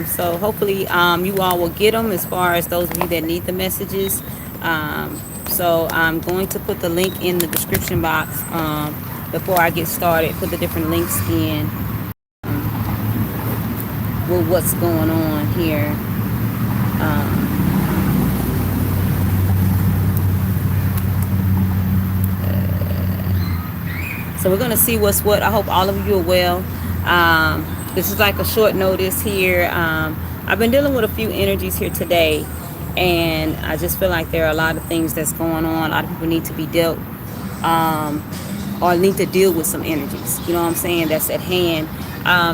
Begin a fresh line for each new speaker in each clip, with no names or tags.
So hopefully you all will get them, as far as those of you that need the messages. So I'm going to put the link in the description box before I get started. Put the different links in with what's going on here. So we're going to see what's what. I hope all of you are well. This is like a short notice here. I've been dealing with a few energies here today, and I just feel like there are a lot of things that's going on. A lot of people need to be dealt or need to deal with some energies. You know what I'm saying? That's at hand.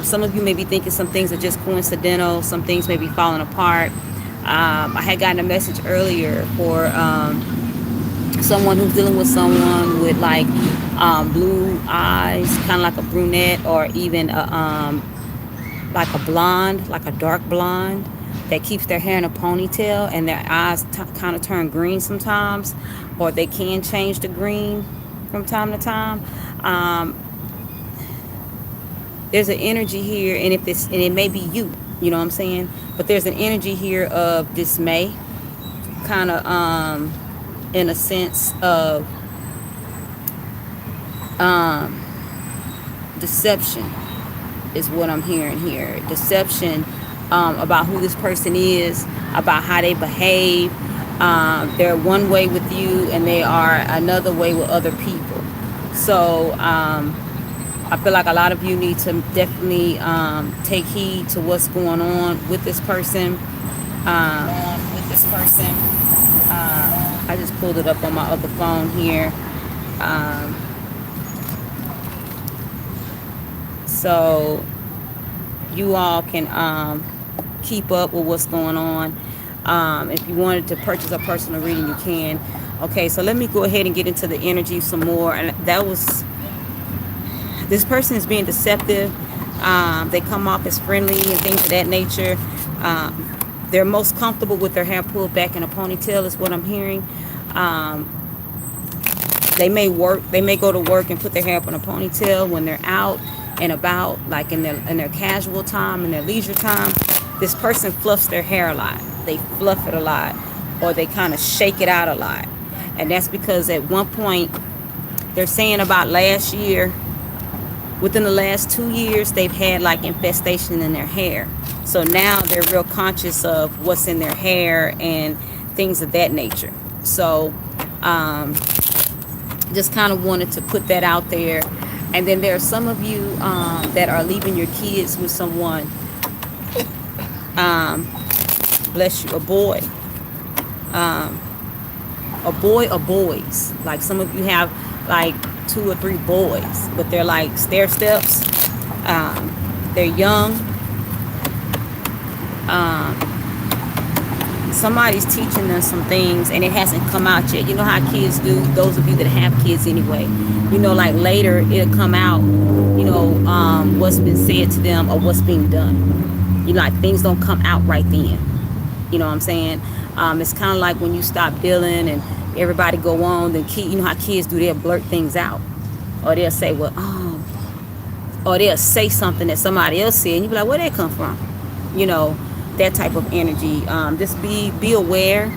Some of you may be thinking some things are just coincidental. Some things may be falling apart. I had gotten a message earlier for someone who's dealing with someone with like blue eyes, kind of like a brunette, or even like a blonde, like a dark blonde, that keeps their hair in a ponytail and their eyes kind of turn green sometimes, or they can change to green from time to time. There's an energy here, and it may be you, you know what I'm saying? But there's an energy here of dismay, kind of in a sense of deception is what I'm hearing here. Deception about who this person is, about how they behave. They're one way with you and they are another way with other people. So I feel like a lot of you need to definitely take heed to what's going on with this person. I just pulled it up on my other phone here. So you all can keep up with what's going on. If you wanted to purchase a personal reading, you can. Okay, so let me go ahead and get into the energy some more. And that was, this person is being deceptive. They come off as friendly and things of that nature. They're most comfortable with their hair pulled back in a ponytail is what I'm hearing. They may go to work and put their hair up in a ponytail when they're out and about, like in their casual time, in their leisure time. This person fluffs their hair a lot. They fluff it a lot, or they kind of shake it out a lot. And that's because at one point, they're saying about last year, within the last 2 years, they've had like infestation in their hair. So now they're real conscious of what's in their hair and things of that nature. So just kind of wanted to put that out there. And then there are some of you that are leaving your kids with someone, bless you, a boy or boys. Like some of you have like 2 or 3 boys, but they're like stair steps. They're young. Somebody's teaching them some things and it hasn't come out yet. You know how kids do, those of you that have kids anyway, you know, like later it'll come out, you know, what's been said to them or what's being done. You know, like things don't come out right then. You know what I'm saying? It's kind of like when you stop dealing and everybody go on, then you know how kids do, they'll blurt things out. Or they'll say, well, or they'll say something that somebody else said and you be like, where'd that come from? You know, that type of energy. Just be aware.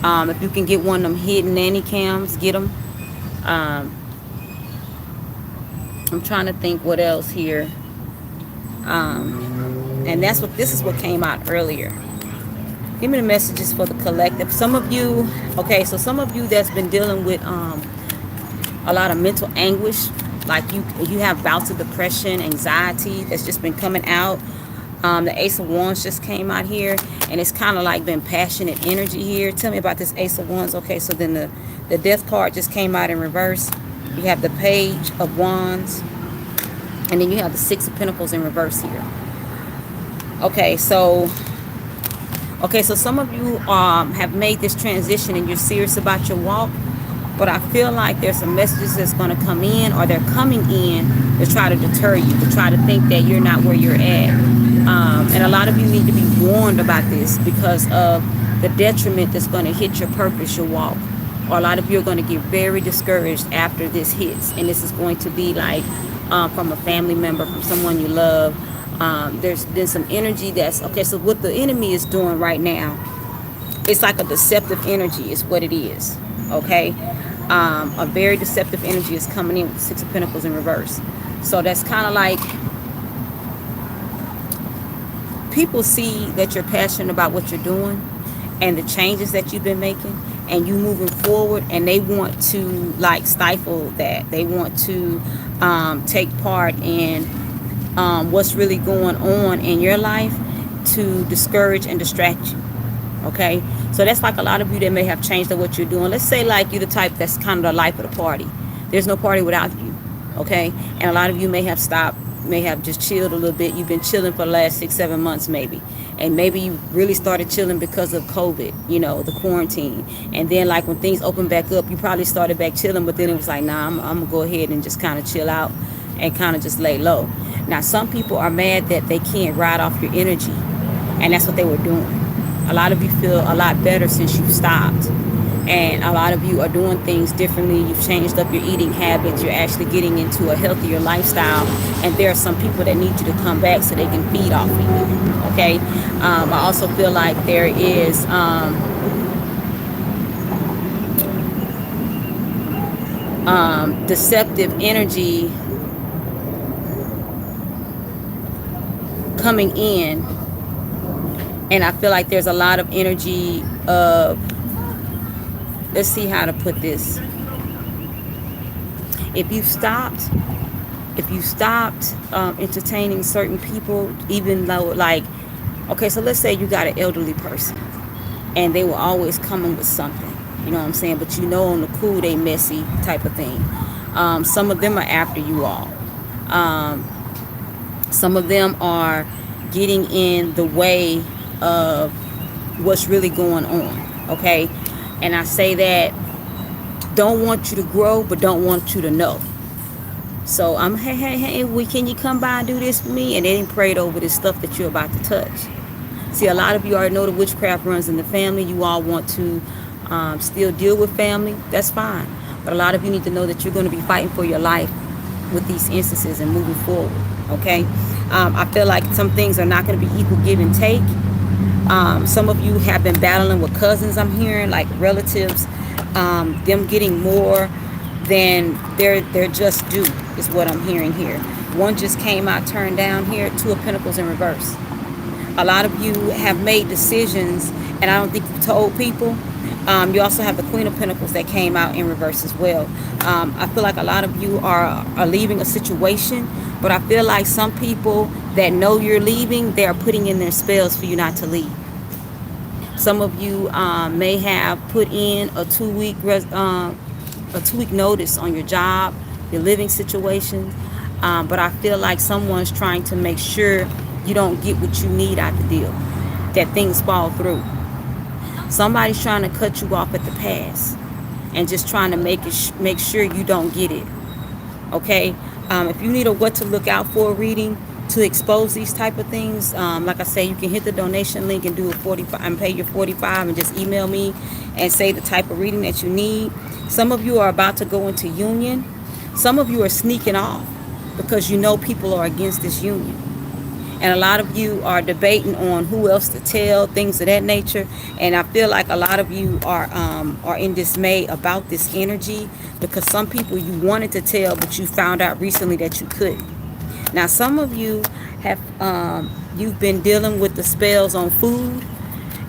If you can get one of them hidden nanny cams, get them. I'm trying to think what else here. And this is what came out earlier. Give me the messages for the collective. Some of you, okay, so some of you that's been dealing with a lot of mental anguish, like you have bouts of depression, anxiety that's just been coming out. The Ace of Wands just came out here, and it's kind of like been passionate energy here. Tell me about this Ace of Wands. Okay, so then the Death card just came out in reverse. You have the Page of Wands, and then you have the Six of Pentacles in reverse here. Okay, so some of you have made this transition and you're serious about your walk, but I feel like there's some messages that's going to come in, or they're coming in to try to deter you, to try to think that you're not where you're at. And a lot of you need to be warned about this because of the detriment that's going to hit your purpose, your walk. Or a lot of you are going to get very discouraged after this hits. And this is going to be like from a family member, from someone you love. There's been some energy that's okay. So what the enemy is doing right now, it's like a deceptive energy is what it is. Okay, a very deceptive energy is coming in with 6 of Pentacles in reverse. So that's kind of like people see that you're passionate about what you're doing and the changes that you've been making and you moving forward, and they want to like stifle that. They want to take part in what's really going on in your life to discourage and distract you. Okay, so that's like a lot of you that may have changed of what you're doing. Let's say like you're the type that's kind of the life of the party. There's no party without you. Okay, and a lot of you may have stopped, may have just chilled a little bit. You've been chilling for the last 6-7 months maybe, and maybe you really started chilling because of COVID, you know, the quarantine. And then like when things opened back up, you probably started back chilling, but then it was like, nah, I'm gonna go ahead and just kind of chill out and kind of just lay low. Now some people are mad that they can't ride off your energy, and that's what they were doing. A lot of you feel a lot better since you've stopped, and a lot of you are doing things differently. You've changed up your eating habits. You're actually getting into a healthier lifestyle, and there are some people that need you to come back so they can feed off of you. Okay, I also feel like there is deceptive energy coming in, and I feel like there's a lot of energy of, let's see how to put this. If you stopped entertaining certain people, even though like, okay, so let's say you got an elderly person and they will always come in with something, you know what I'm saying, but you know on the cool they messy type of thing. Some of them are after you all. Some of them are getting in the way of what's really going on. Okay, and I say that don't want you to grow, but don't want you to know. So I'm hey, can you come by and do this for me? And they didn't prayed over this stuff that you're about to touch. See, a lot of you already know the witchcraft runs in the family. You all want to still deal with family. That's fine, but a lot of you need to know that you're going to be fighting for your life with these instances and moving forward. Okay, I feel like some things are not going to be equal give and take. Some of you have been battling with cousins, I'm hearing, like relatives, them getting more than they're just due is what I'm hearing here. One just came out turned down here, 2 of Pentacles in reverse. A lot of you have made decisions, and I don't think you've told people. You also have the Queen of Pentacles that came out in reverse as well. I feel like a lot of you are leaving a situation, but I feel like some people that know you're leaving, they are putting in their spells for you not to leave. Some of you may have put in a 2-week notice on your job, your living situation, but I feel like someone's trying to make sure you don't get what you need out the deal, that things fall through. Somebody's trying to cut you off at the pass and just trying to make sure you don't get it. Okay, if you need a what to look out for reading to expose these type of things, like I say, you can hit the donation link and do a 45 and pay your 45 and just email me and say the type of reading that you need. Some of you are about to go into union. Some of you are sneaking off because you know people are against this union. And a lot of you are debating on who else to tell, things of that nature. And I feel like a lot of you are in dismay about this energy because some people you wanted to tell, but you found out recently that you couldn't. Now, some of you have you've been dealing with the spells on food,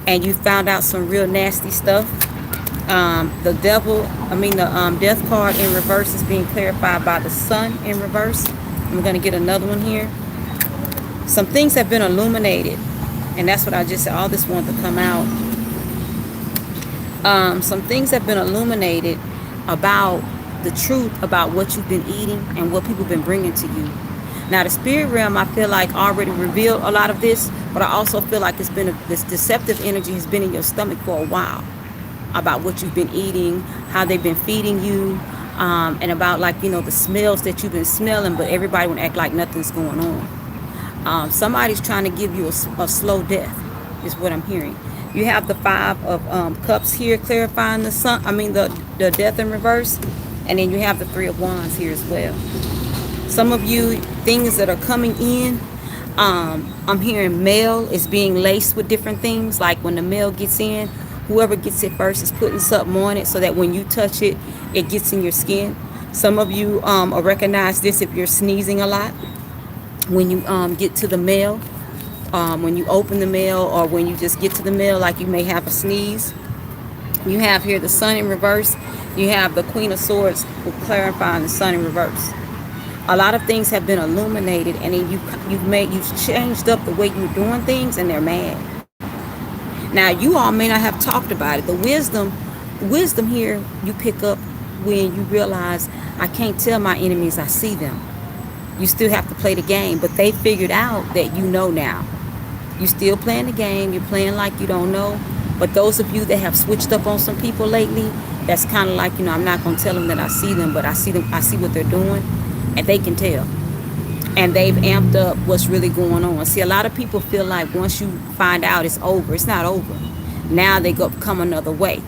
and you found out some real nasty stuff. The death card in reverse is being clarified by the Sun in reverse. I'm going to get another one here. Some things have been illuminated, and that's what I just said. All this wanted to come out. Some things have been illuminated about the truth about what you've been eating and what people have been bringing to you. Now, the spirit realm, I feel like already revealed a lot of this, but I also feel like it's been this deceptive energy has been in your stomach for a while about what you've been eating, how they've been feeding you, and about like, you know, the smells that you've been smelling, but everybody would act like nothing's going on. Somebody's trying to give you a slow death is what I'm hearing. You have the 5 of Cups here clarifying the death in reverse, and then you have the 3 of Wands here as well. Some of you, things that are coming in, I'm hearing mail is being laced with different things. Like when the mail gets in, whoever gets it first is putting something on it so that when you touch it, it gets in your skin. Some of you will recognize this if you're sneezing a lot. When you get to the mail, when you open the mail, or when you just get to the mail, like you may have a sneeze. You have here the sun in reverse. You have the Queen of Swords clarifying the sun in reverse. A lot of things have been illuminated, and then you've changed up the way you're doing things, and they're mad. Now you all may not have talked about it. The wisdom here you pick up when you realize I can't tell my enemies I see them. You still have to play the game, but they figured out that you know now. You still playing the game. You're playing like you don't know. But those of you that have switched up on some people lately, that's kind of like, I'm not going to tell them that I see them, but I see what they're doing, and they can tell. And they've amped up what's really going on. See, a lot of people feel like once you find out it's over, it's not over. Now they come another way.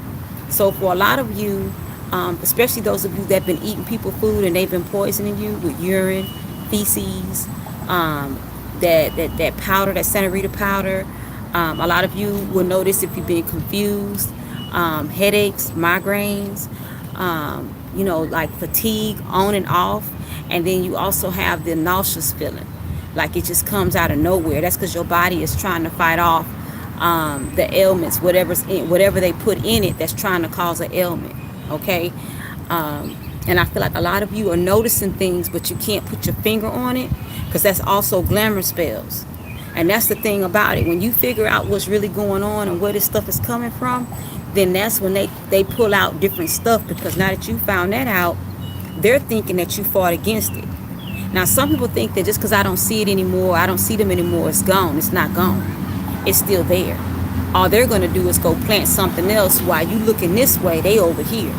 So for a lot of you, especially those of you that have been eating people food and they've been poisoning you with urine, feces, that powder, that Senorita powder. A lot of you will notice if you've been confused, headaches, migraines, like fatigue on and off. And then you also have the nauseous feeling, like it just comes out of nowhere. That's because your body is trying to fight off the ailments, whatever they put in it that's trying to cause an ailment. Okay. And I feel like a lot of you are noticing things, but you can't put your finger on it, because that's also glamour spells. And that's the thing about it. When you figure out what's really going on and where this stuff is coming from, then that's when they pull out different stuff, because now that you found that out, they're thinking that you fought against it. Now, some people think that just because I don't see it anymore, I don't see them anymore, it's gone. It's not gone. It's still there. All they're going to do is go plant something else while you looking this way, they over here.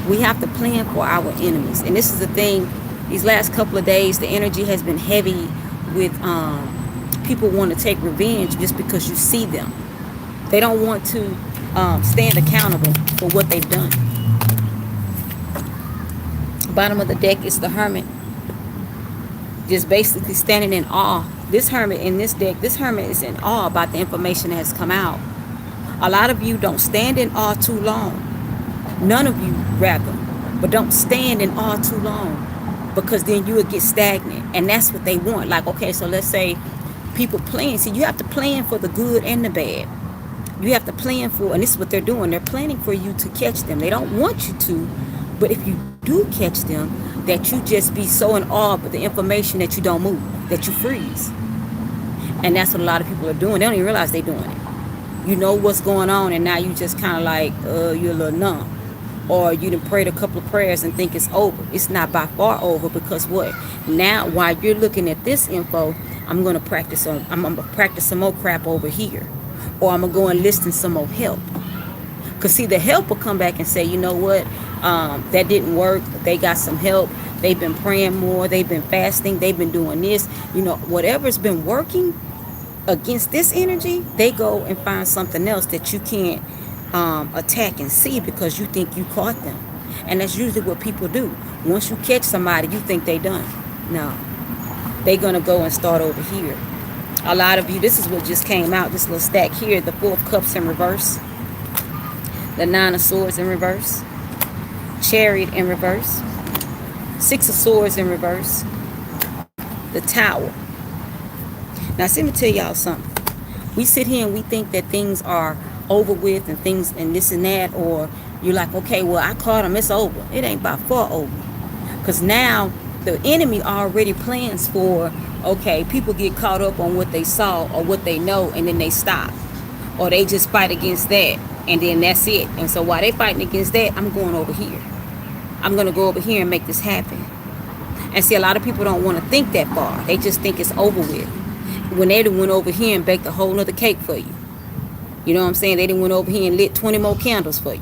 We have to plan for our enemies. And this is the thing, these last couple of days, the energy has been heavy with people want to take revenge just because you see them. They don't want to stand accountable for what they've done. Bottom of the deck is the Hermit. Just basically standing in awe. This Hermit in this deck, this Hermit is in awe about the information that has come out. A lot of you don't stand in awe too long. None of you, rather. But don't stand in awe too long, because then you will get stagnant. And that's what they want. Like, okay, so let's say people plan. See, you have to plan for the good and the bad. You have to plan for, and this is what they're doing. They're planning for you to catch them. They don't want you to, but if you do catch them, that you just be so in awe of the information that you don't move, that you freeze. And that's what a lot of people are doing. They don't even realize they're doing it. You know what's going on, and now you just kind of like, you're a little numb. Or you done prayed a couple of prayers and think it's over. It's not by far over, because what? Now, while you're looking at this info, I'm going to practice some more crap over here. Or I'm going to go and listen some more help. Because see, the help will come back and say, you know what? That didn't work. They got some help. They've been praying more. They've been fasting. They've been doing this. Whatever's been working against this energy, they go and find something else that you can't attack and see, because you think you caught them. And that's usually what people do. Once you catch somebody, you think they done. No. They're going to go and start over here. A lot of you, this is what just came out, this little stack here, the Four of Cups in reverse, the Nine of Swords in reverse, Chariot in reverse, Six of Swords in reverse, the Tower. Now, see, let me tell y'all something. We sit here and we think that things are over with and things and this and that, or you're like, okay, well, I caught him, it's over. It ain't by far over. Because now the enemy already plans for, okay, people get caught up on what they saw or what they know, and then they stop. Or they just fight against that, and then that's it. And so while they fighting against that, I'm going over here. I'm going to go over here and make this happen. And see, a lot of people don't want to think that far. They just think it's over with. When they done went over here and baked a whole nother cake for you. You know what I'm saying? They done went over here and lit 20 more candles for you.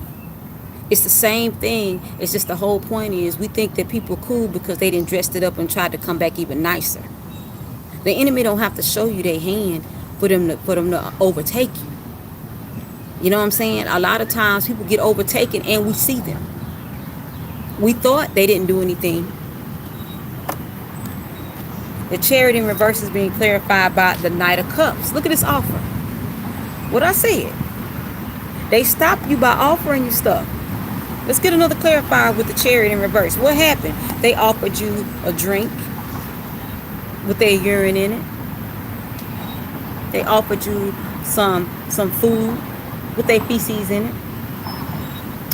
It's the same thing. It's just the whole point is we think that people are cool because they done dressed it up and tried to come back even nicer. The enemy don't have to show you their hand for them to overtake you. You know what I'm saying? A lot of times people get overtaken and we see them. We thought they didn't do anything. The Chariot in reverse is being clarified by the Knight of Cups. Look at this offer. What I said. They stop you by offering you stuff. Let's get another clarifier with the Chariot in reverse. What happened? They offered you a drink with their urine in it. They offered you some food with their feces in it.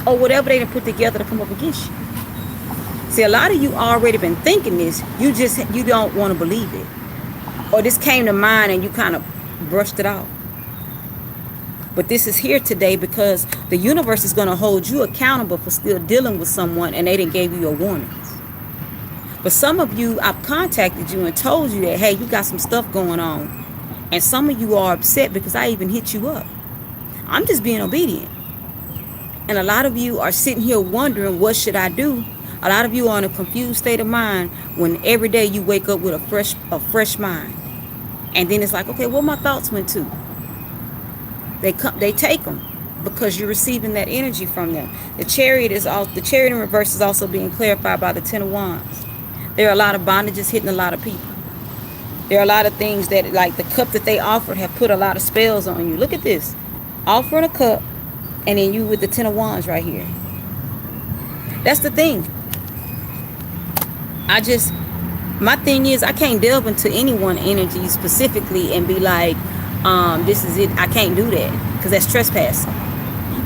Or whatever they done put together to come up against you. See, a lot of you already been thinking this. You don't want to believe it. Or this came to mind and you kind of brushed it off. But this is here today because the universe is going to hold you accountable for still dealing with someone and they didn't give you your warnings. But some of you, I've contacted you and told you that, hey, you got some stuff going on. And some of you are upset because I even hit you up. I'm just being obedient. And a lot of you are sitting here wondering, what should I do? A lot of you are in a confused state of mind when every day you wake up with a fresh mind. And then it's like, okay, what my thoughts went to? They take them because you're receiving that energy from them. The Chariot in reverse is also being clarified by the Ten of Wands. There are a lot of bondages hitting a lot of people. There are a lot of things that, like the cup that they offered, have put a lot of spells on you. Look at this. Offering a cup, and then you with the Ten of Wands right here. That's the thing. My thing is, I can't delve into anyone's energy specifically and be like, this is it. I can't do that because that's trespassing.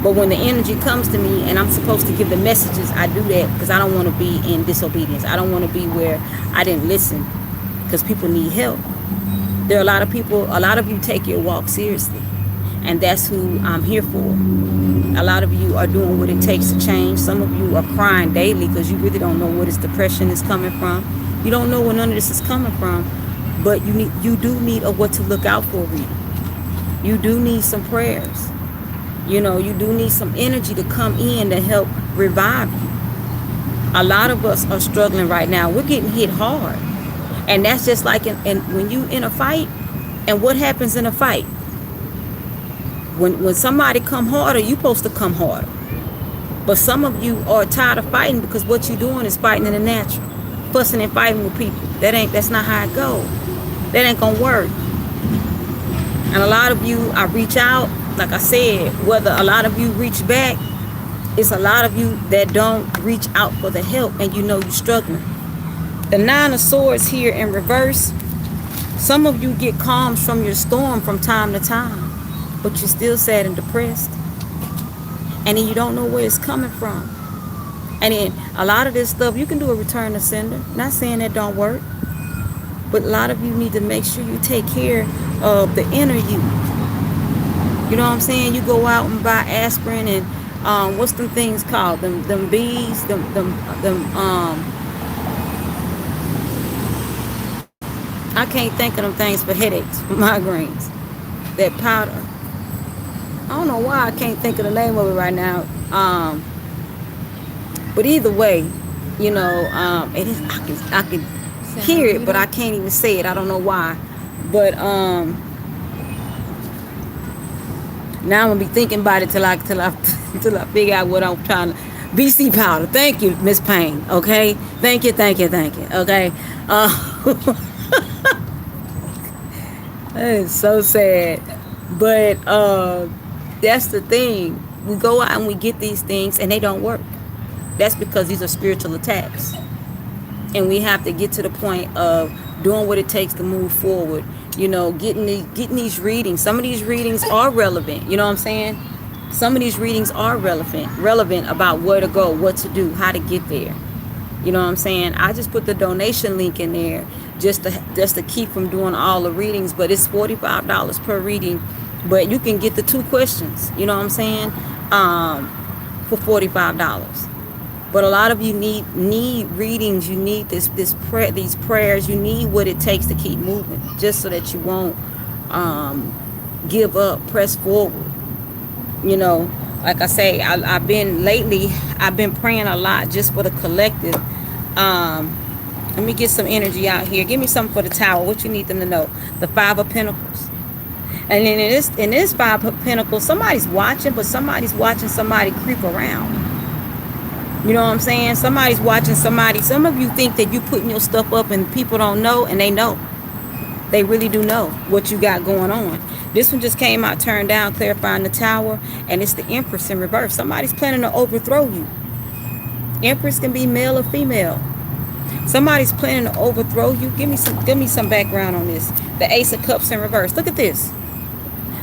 But when the energy comes to me and I'm supposed to give the messages, I do that because I don't want to be in disobedience. I don't want to be where I didn't listen because people need help. There are a lot of people, a lot of you take your walk seriously. And that's who I'm here for. A lot of you are doing what it takes to change. Some of you are crying daily because you really don't know where this depression is coming from. You don't know where none of this is coming from. But you do need a what to look out for reading. You do need some prayers. You do need some energy to come in to help revive you. A lot of us are struggling right now. We're getting hit hard. And that's just like when you in a fight. And what happens in a fight? When somebody come harder, you're supposed to come harder. But some of you are tired of fighting because what you're doing is fighting in the natural. Fussing and fighting with people. That's not how it goes. That ain't gonna work. And a lot of you, I reach out, like I said, whether a lot of you reach back, it's a lot of you that don't reach out for the help and you're struggling. The Nine of Swords here in reverse. Some of you get calms from your storm from time to time. But you're still sad and depressed. And then you don't know where it's coming from. And then a lot of this stuff, you can do a return to sender. Not saying that don't work. But a lot of you need to make sure you take care of the inner you. You know what I'm saying? You go out and buy aspirin and what's them things called? Them bees, I can't think of them things for headaches, for migraines. That powder. I don't know why I can't think of the name of it right now. But either way, it is. I can hear it, but I can't even say it. I don't know why. But now I'm gonna be thinking about it till I figure out what I'm trying to. BC powder. Thank you, Miss Payne. Okay. Thank you. Okay. That is so sad. But that's the thing. We go out and we get these things and they don't work. That's because these are spiritual attacks. And we have to get to the point of doing what it takes to move forward. Getting these readings. Some of these readings are relevant. You know what I'm saying? Some of these readings are relevant about where to go, what to do, how to get there. You know what I'm saying? I just put the donation link in there just to keep from doing all the readings. But it's $45 per reading. But you can get the 2 questions, you know what I'm saying, for $45. But a lot of you need readings. You need these prayers. You need what it takes to keep moving, just so that you won't give up, press forward. Like I say, I've been praying a lot just for the collective. Let me get some energy out here. Give me something for the Tower. What you need them to know? The Five of Pentacles. And then in this Five of Pentacles, somebody's watching, but somebody's watching somebody creep around. You know what I'm saying? Somebody's watching somebody. Some of you think that you're putting your stuff up and people don't know, and they know. They really do know what you got going on. This one just came out turned down, clarifying the Tower, and it's the Empress in reverse. Somebody's planning to overthrow you. Empress can be male or female. Somebody's planning to overthrow you. Give me some background on this. The Ace of Cups in reverse. Look at this.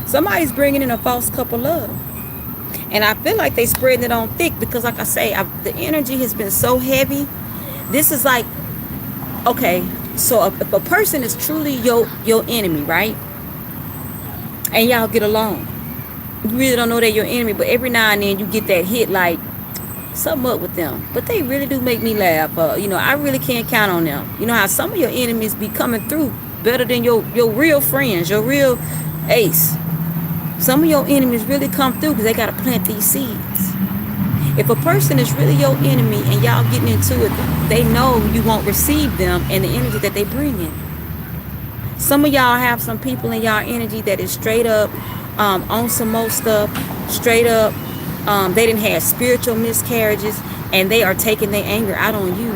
Somebody's bringing in a false cup of love. And I feel like they spreading it on thick because, like I say, the energy has been so heavy. This is like, okay, so if a person is truly your enemy, right? And y'all get along. You really don't know they're your enemy, but every now and then you get that hit like, something up with them. But they really do make me laugh. I really can't count on them. You know how some of your enemies be coming through better than your real friends, your real ace. Some of your enemies really come through because they got to plant these seeds. If a person is really your enemy and y'all getting into it, they know you won't receive them and the energy that they bring in. Some of y'all have some people in y'all energy that is straight up on some more stuff, straight up. They didn't have spiritual miscarriages and they are taking their anger out on you.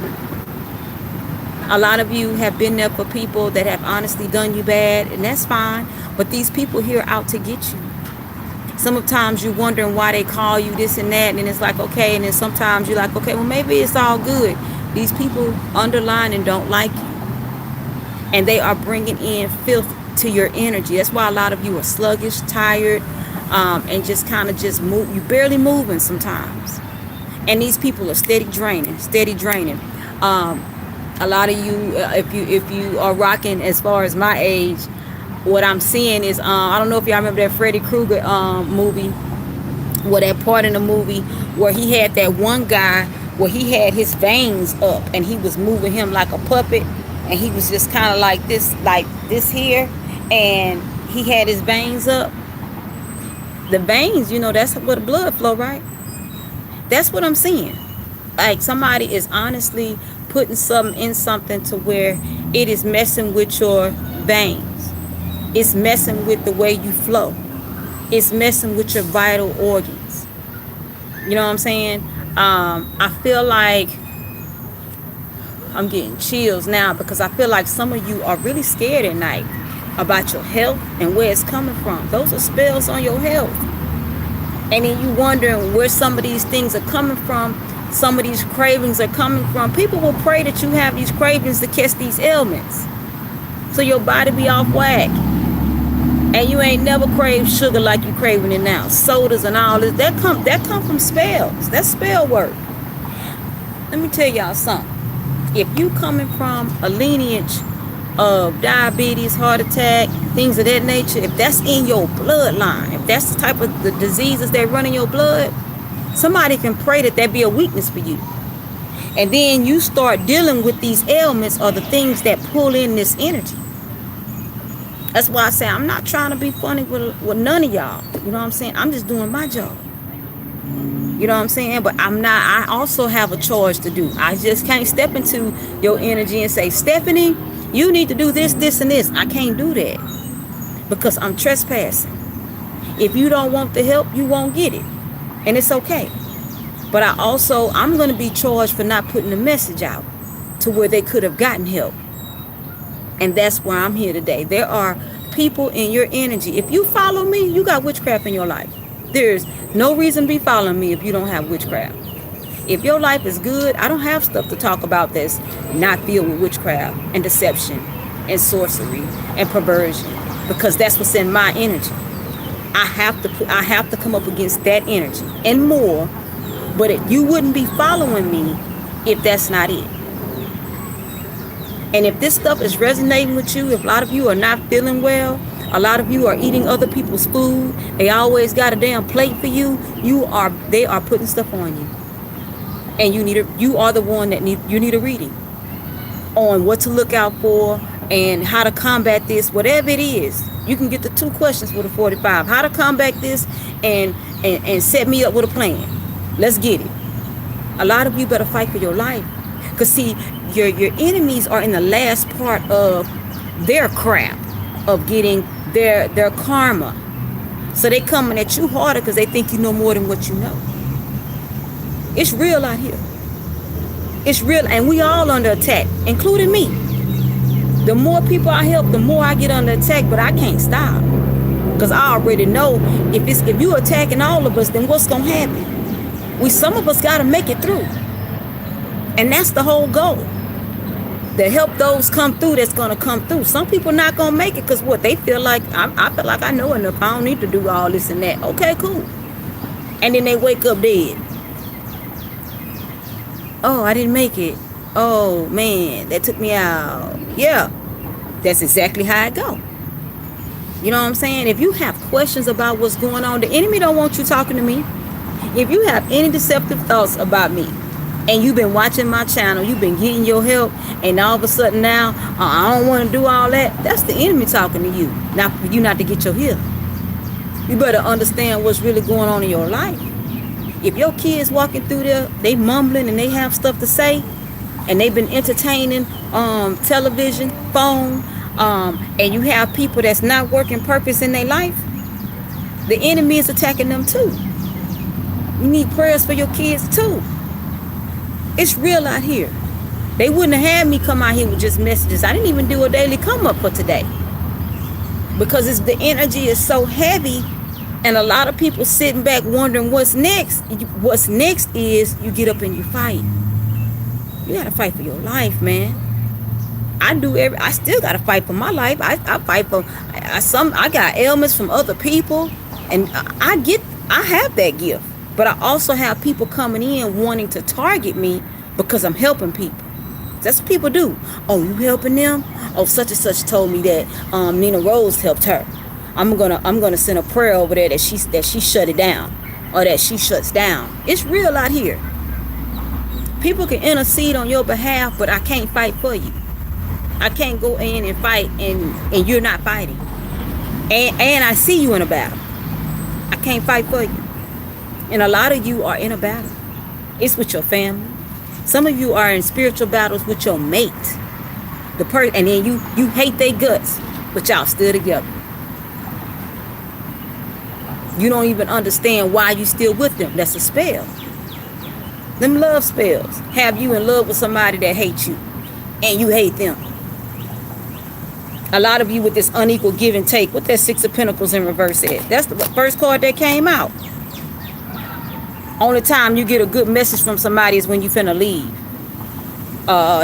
A lot of you have been there for people that have honestly done you bad, and that's fine. But these people here are out to get you. Sometimes you're wondering why they call you this and that, and it's like, okay. And then sometimes you're like, okay, well, maybe it's all good. These people underline and don't like you. And they are bringing in filth to your energy. That's why a lot of you are sluggish, tired, and just kind of just move. You're barely moving sometimes. And these people are steady draining. A lot of you, if you are rocking as far as my age, what I'm seeing is, I don't know if y'all remember that Freddy Krueger movie, or that part in the movie where he had that one guy where he had his veins up and he was moving him like a puppet, and he was just kind of like this here, and he had his veins up. The veins, that's where the blood flow, right? That's what I'm seeing. Like somebody is honestly putting something in something to where it is messing with your veins. It's messing with the way you flow. It's messing with your vital organs. You know what I'm saying? I feel like I'm getting chills now because I feel like some of you are really scared at night about your health and where it's coming from. Those are spells on your health. And then you wondering where some of these things are coming from. Some of these cravings are coming from. People will pray that you have these cravings to catch these ailments, so your body be off whack. And you ain't never craved sugar like you craving it now. Sodas and all this. That come from spells. That's spell work. Let me tell y'all something. If you coming from a lineage of diabetes, heart attack, things of that nature, if that's in your bloodline, if that's the type of the diseases that run in your blood, somebody can pray that be a weakness for you. And then you start dealing with these ailments or the things that pull in this energy. That's why I say I'm not trying to be funny with none of y'all. You know what I'm saying? I'm just doing my job. You know what I'm saying? But I also have a charge to do. I just can't step into your energy and say, Stephanie, you need to do this, this, and this. I can't do that because I'm trespassing. If you don't want the help, you won't get it. And it's okay. But I'm going to be charged for not putting the message out to where they could have gotten help. And that's why I'm here today. There are people in your energy. If you follow me, you got witchcraft in your life. There's no reason to be following me if you don't have witchcraft. If your life is good, I don't have stuff to talk about that's not filled with witchcraft and deception and sorcery and perversion, because that's what's in my energy. I have to come up against that energy and more, but you wouldn't be following me if that's not it. And if this stuff is resonating with you, if a lot of you are not feeling well, a lot of you are eating other people's food, they always got a damn plate for you, they are putting stuff on you. And you are the one that you need a reading on what to look out for and how to combat this, whatever it is. You can get the 2 questions with a 45. How to combat this and set me up with a plan. Let's get it. A lot of you better fight for your life. Because see, your enemies are in the last part of their crap, of getting their karma. So they coming at you harder because they think you know more than what you know. It's real out here. It's real, and we all under attack, including me. The more people I help, the more I get under attack, but I can't stop. Because I already know if you attacking all of us, then what's going to happen? Some of us got to make it through. And that's the whole goal. To help those come through that's going to come through. Some people not going to make it because what? They feel like, I feel like I know enough. I don't need to do all this and that. Okay, cool. And then they wake up dead. Oh, I didn't make it. Oh, man, that took me out. Yeah, that's exactly how it go. You know what I'm saying? If you have questions about what's going on, the enemy don't want you talking to me. If you have any deceptive thoughts about me, and you've been watching my channel, you've been getting your help, and all of a sudden now, I don't want to do all that, that's the enemy talking to you. Not for you not to get your healing. You better understand what's really going on in your life. If your kids walking through there, they mumbling and they have stuff to say, and they've been entertaining television, phone, and you have people that's not working purpose in their life, the enemy is attacking them too. You need prayers for your kids too. It's real out here. They wouldn't have had me come out here with just messages. I didn't even do a daily come up for today. Because the energy is so heavy, and a lot of people sitting back wondering what's next. What's next is you get up and you fight. You gotta fight for your life, man. I still gotta fight for my life. I fight for I got ailments from other people, and I have that gift. But I also have people coming in wanting to target me because I'm helping people. That's what people do. Oh, you helping them? Oh, such and such told me that NeenaRose helped her. I'm gonna send a prayer over there that she shut it down, or that she shuts down. It's real out here. People can intercede on your behalf, but I can't fight for you. I can't go in and fight and you're not fighting. And I see you in a battle. I can't fight for you. And a lot of you are in a battle. It's with your family. Some of you are in spiritual battles with your mate. And then you hate their guts, but y'all still together. You don't even understand why you still with them. That's a spell. Them love spells have you in love with somebody that hates you, and you hate them. A lot of you with this unequal give and take. What that Six of Pentacles in reverse is. That's the first card that came out. Only time you get a good message from somebody is when you finna leave.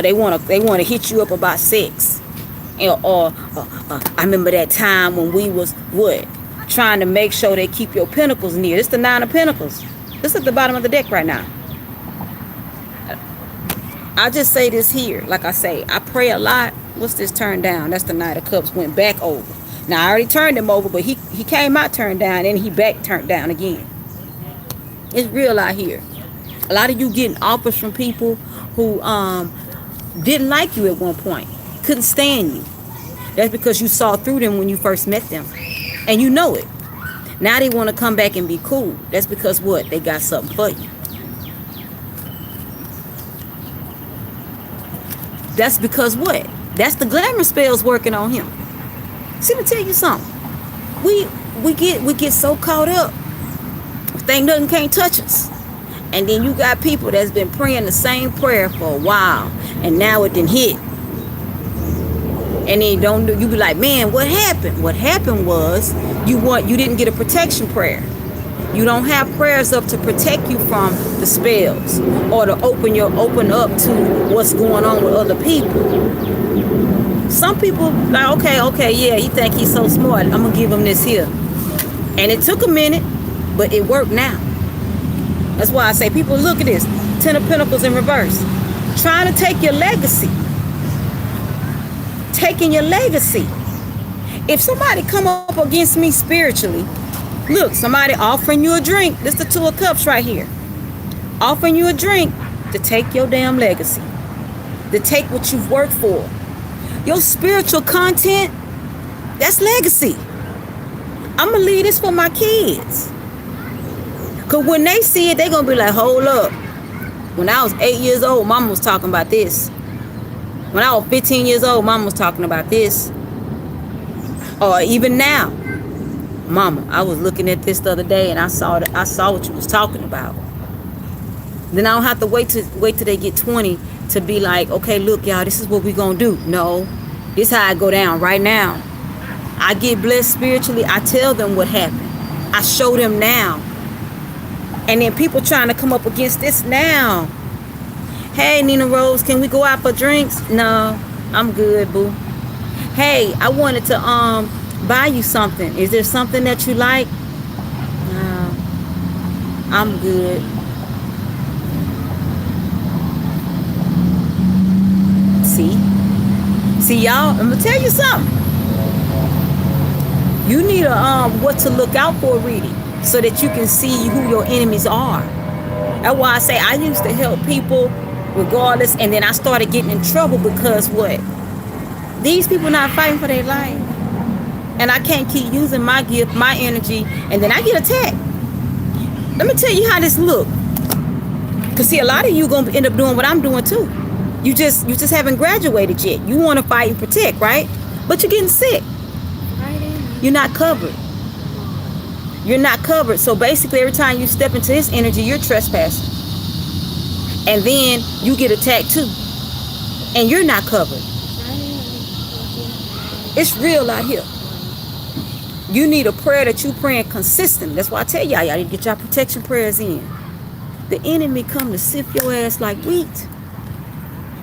They wanna hit you up about sex, or I remember that time when we was trying to make sure they keep your pentacles near. This is the Nine of Pentacles. This is at the bottom of the deck right now. I just say this here, like I say, I pray a lot. What's this turned down? That's the Knight of Cups went back over. Now I already turned him over, but he came out turned down, and he back turned down again. It's real out here. A lot of you getting offers from people who didn't like you at one point, couldn't stand you. That's because you saw through them when you first met them, and you know it. Now they want to come back and be cool. That's because what? They got something for you. That's because what? That's the glamour spells working on him. See, let me tell you something. We get so caught up. Think nothing can't touch us. And then you got people that's been praying the same prayer for a while, and now it didn't hit. And then you be like, man, what happened? What happened was you didn't get a protection prayer. You don't have prayers up to protect you from the spells, or to open up to what's going on with other people. Some people like, okay, yeah, he think he's so smart. I'm gonna give him this here. And it took a minute, but it worked now. That's why I say, people, look at this. Ten of Pentacles in reverse. Trying to take your legacy. Taking your legacy. If somebody come up against me spiritually, look, somebody offering you a drink. This is the Two of Cups right here. Offering you a drink to take your damn legacy. To take what you've worked for. Your spiritual content, that's legacy. I'm going to leave this for my kids. Because when they see it, they're going to be like, hold up. When I was 8 years old, Mama was talking about this. When I was 15 years old, Mama was talking about this. Or even now. Mama, I was looking at this the other day, and I saw what you was talking about. Then I don't have to wait till they get 20 to be like, okay, look, y'all, this is what we gonna do. No, This how I go down right now. I get blessed spiritually. I tell them what happened. I show them now. And then people trying to come up against this now. Hey, NeenaRose, can we go out for drinks? No, I'm good, boo. Hey, I wanted to buy you something. Is there something that you like? No, I'm good. See, y'all, I'm gonna tell you something. You need a what to look out for reading so that you can see who your enemies are. That's why I say I used to help people regardless, and then I started getting in trouble because what? These people not fighting for their life. And I can't keep using my gift, my energy, and then I get attacked. Let me tell you how this look. Cause see, a lot of you gonna end up doing what I'm doing too. You just haven't graduated yet. You want to fight and protect, right? But you're getting sick. You're not covered. You're not covered. So basically, every time you step into his energy, you're trespassing. And then you get attacked too. And you're not covered. It's real out here. You need a prayer that you praying consistent. That's why I tell y'all need to get y'all protection prayers in. The enemy come to sift your ass like wheat.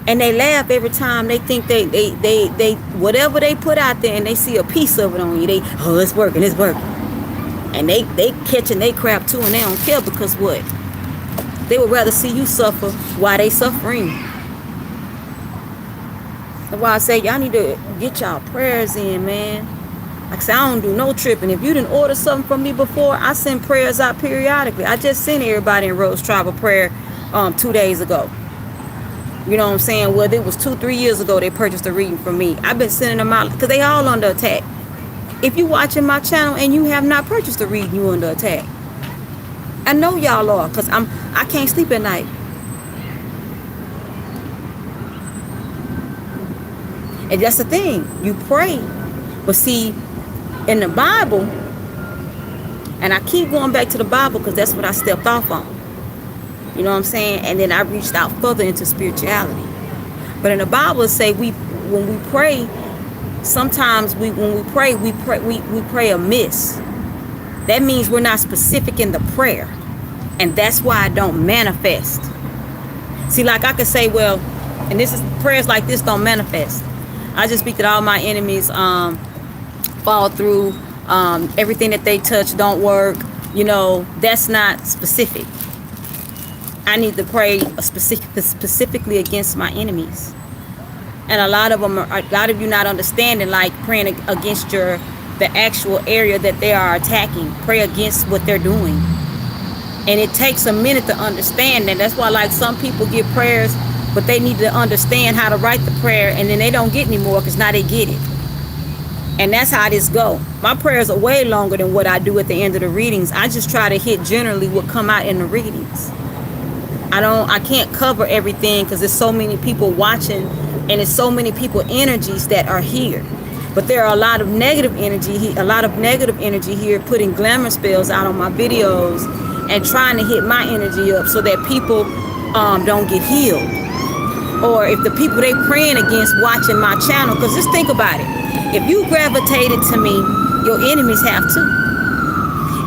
And they laugh every time they think they whatever they put out there and they see a piece of it on you. It's working. And they catching they crap too, and they don't care because what? They would rather see you suffer while they suffering. That's why I say y'all need to get y'all prayers in, man. Like I say, I don't do no tripping. If you didn't order something from me before, I send prayers out periodically. I just sent everybody in RoseTribe a prayer 2 days ago. You know what I'm saying? Well, it was 2-3 years ago they purchased a reading from me. I've been sending them out because they all under attack. If you watching my channel and you have not purchased a reading, you under attack. I know y'all are, because I can't sleep at night. And that's the thing. You pray. But see, in the Bible, and I keep going back to the Bible because that's what I stepped off on. You know what I'm saying? And then I reached out further into spirituality. But in the Bible it say when we pray, sometimes when we pray amiss. That means we're not specific in the prayer. And that's why I don't manifest. See, like I could say, well, and this is prayers like this don't manifest. I just speak that all my enemies fall through. Everything that they touch don't work. You know, that's not specific. I need to pray specifically against my enemies. And a lot of you not understanding, like praying against the actual area that they are attacking. Pray against what they're doing. And it takes a minute to understand that. That's why like some people get prayers, but they need to understand how to write the prayer, and then they don't get any more because now they get it. And that's how this go. My prayers are way longer than what I do at the end of the readings. I just try to hit generally what come out in the readings. I can't cover everything because there's so many people watching, and there's so many people energies that are here. But there are a lot of negative energy here putting glamour spells out on my videos and trying to hit my energy up so that people don't get healed. Or if the people they praying against watching my channel, because just think about it. If you gravitated to me, your enemies have too.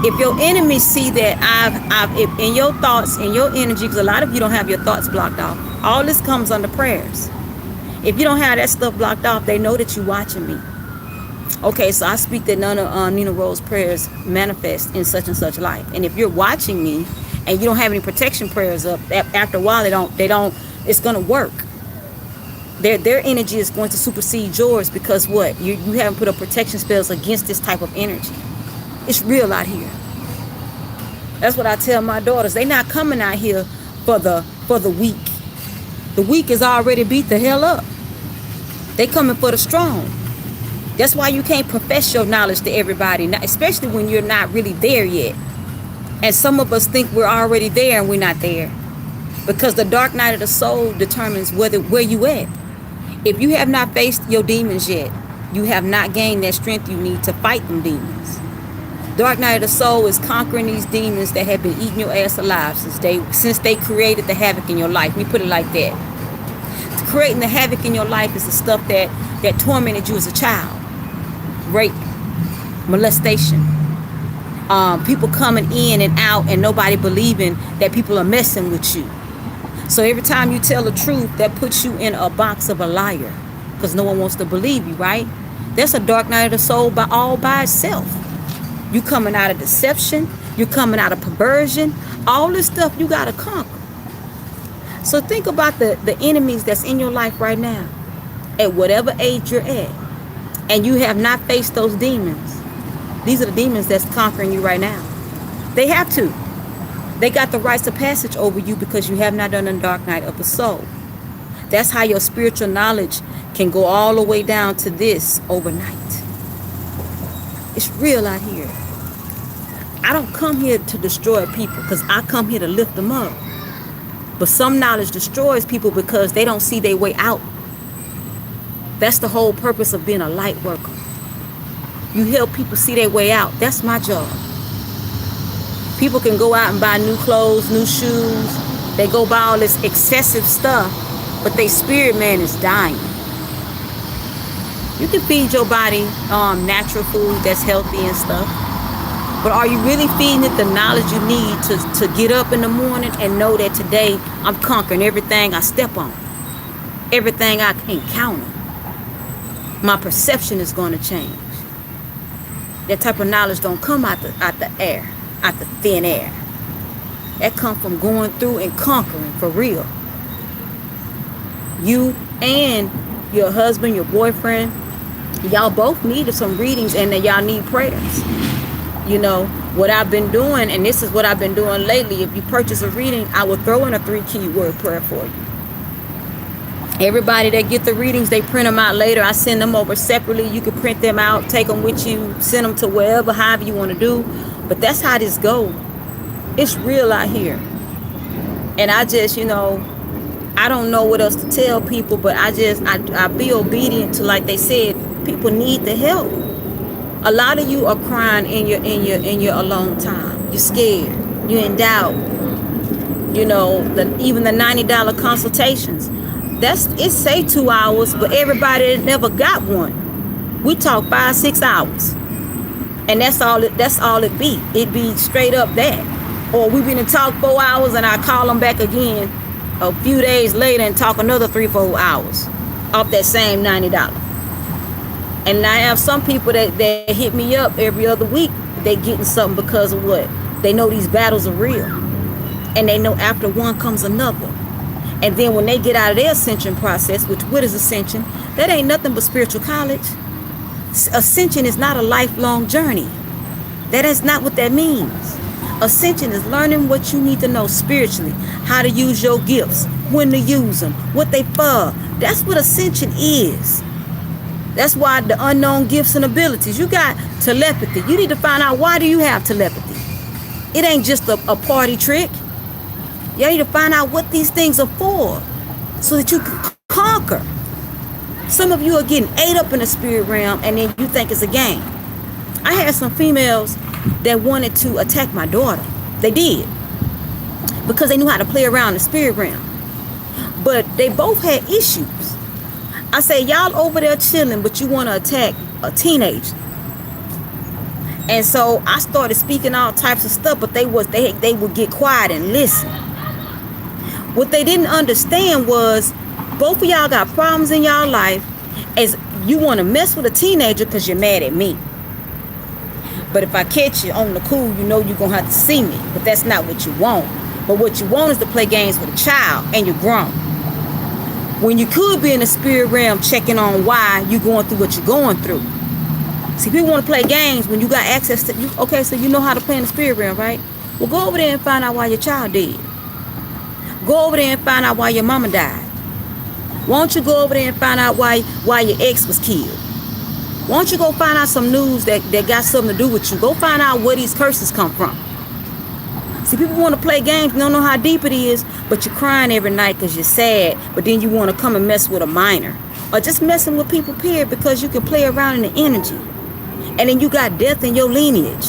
If your enemies see that if in your thoughts, in your energy, because a lot of you don't have your thoughts blocked off. All this comes under prayers. If you don't have that stuff blocked off, they know that you're watching me. Okay, so I speak that none of NeenaRose prayers manifest in such and such life. And if you're watching me and you don't have any protection prayers up, after a while they don't. It's gonna work. Their energy is going to supersede yours because what? You haven't put up protection spells against this type of energy. It's real out here. That's what I tell my daughters. They not coming out here for the weak. The weak is already beat the hell up. They coming for the strong. That's why you can't profess your knowledge to everybody, especially when you're not really there yet. And some of us think we're already there and we're not there. Because the dark night of the soul determines where you at. If you have not faced your demons yet, you have not gained that strength you need to fight them demons. Dark night of the soul is conquering these demons that have been eating your ass alive since they created the havoc in your life. We put it like that. Creating the havoc in your life is the stuff that that tormented you as a child. Rape, molestation, people coming in and out and nobody believing that people are messing with you. So every time you tell the truth, that puts you in a box of a liar, because no one wants to believe you, right? That's a dark night of the soul all by itself. You coming out of deception, you're coming out of perversion, all this stuff you got to conquer. So think about the enemies that's in your life right now, at whatever age you're at, and you have not faced those demons. These are the demons that's conquering you right now. They have to. They got the rights of passage over you because you have not done the dark night of the soul. That's how your spiritual knowledge can go all the way down to this overnight. It's real out here. I don't come here to destroy people, because I come here to lift them up. But some knowledge destroys people because they don't see their way out. That's the whole purpose of being a light worker. You help people see their way out. That's my job. People can go out and buy new clothes, new shoes. They go buy all this excessive stuff, but their spirit man is dying. You can feed your body natural food that's healthy and stuff. But are you really feeding it the knowledge you need to get up in the morning and know that today I'm conquering everything I step on, everything I encounter? My perception is going to change. That type of knowledge don't come out the air, out the thin air. That come from going through and conquering for real. You and your husband, your boyfriend, y'all both needed some readings, and then y'all need prayers. You know, what I've been doing, and this is what I've been doing lately, if you purchase a reading, I will throw in a 3-keyword prayer for you. Everybody that get the readings, they print them out later. I send them over separately. You can print them out, take them with you, send them to wherever, however you want to do. But that's how this goes. It's real out here. And I just, I don't know what else to tell people, but I be obedient to, like they said, people need the help. A lot of you are crying in your alone time. You're scared. You're in doubt. Even the $90 consultations. It say 2 hours, but everybody never got one. We talk 5-6 hours, and that's all it be. It be straight up that. Or we been to talk 4 hours, and I call them back again a few days later and talk another 3-4 hours off that same $90. And I have some people that hit me up every other week. They getting something because of what? They know these battles are real. And they know after one comes another. And then when they get out of their ascension process, what is ascension? That ain't nothing but spiritual college. Ascension is not a lifelong journey. That is not what that means. Ascension is learning what you need to know spiritually. How to use your gifts. When to use them. What they for. That's what ascension is. That's why the unknown gifts and abilities. You got telepathy. You need to find out, why do you have telepathy? It ain't just a party trick. You need to find out what these things are for, so that you can conquer. Some of you are getting ate up in the spirit realm, and then you think it's a game. I had some females that wanted to attack my daughter. They did. Because they knew how to play around the spirit realm. But they both had issues. I say, y'all over there chilling, but you want to attack a teenager. And so I started speaking all types of stuff, but they would get quiet and listen. What they didn't understand was, both of y'all got problems in y'all life, as you want to mess with a teenager because you're mad at me. But if I catch you on the cool, you're going to have to see me. But that's not what you want. But what you want is to play games with a child, and you're grown. When you could be in the spirit realm checking on why you're going through what you're going through. See, people want to play games when you got access to you. Okay, so you know how to play in the spirit realm, right? Well, go over there and find out why your child dead. Go over there and find out why your mama died. Why don't you go over there and find out why your ex was killed? Why don't you go find out some news that got something to do with you? Go find out where these curses come from. See, people want to play games, you don't know how deep it is, but you're crying every night because you're sad, but then you want to come and mess with a minor. Or just messing with people, period, because you can play around in the energy. And then you got death in your lineage.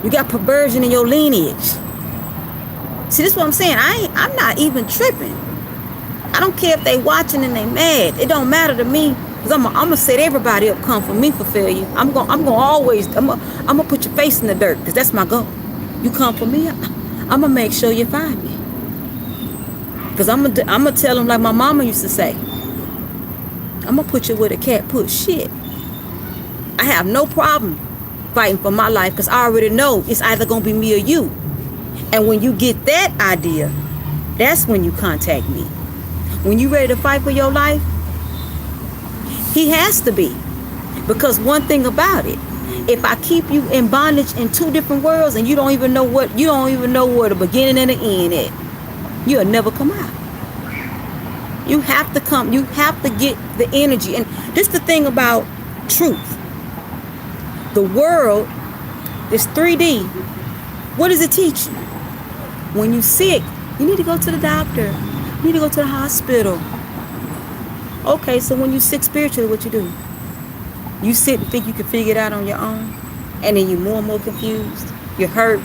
You got perversion in your lineage. See, this is what I'm saying. I'm not even tripping. I don't care if they watching and they mad. It don't matter to me. Because I'm going to set everybody up come for me for failure. I'm going to always, I'm going to put your face in the dirt because that's my goal. You come for me, I'm going to make sure you find me. Because I'm going to tell them like my mama used to say, I'm going to put you where the cat put shit. I have no problem fighting for my life because I already know it's either going to be me or you. And when you get that idea, that's when you contact me. When you ready to fight for your life, he has to be. Because one thing about it, if I keep you in bondage in two different worlds and you don't even know where the beginning and the end at, you'll never come out. You have to come, you have to get the energy. And this is the thing about truth. The world is 3D. What does it teach you? When you're sick, you need to go to the doctor. You need to go to the hospital. Okay, so when you're sick spiritually, what you do? You sit and think you can figure it out on your own, and then you're more and more confused. You're hurt.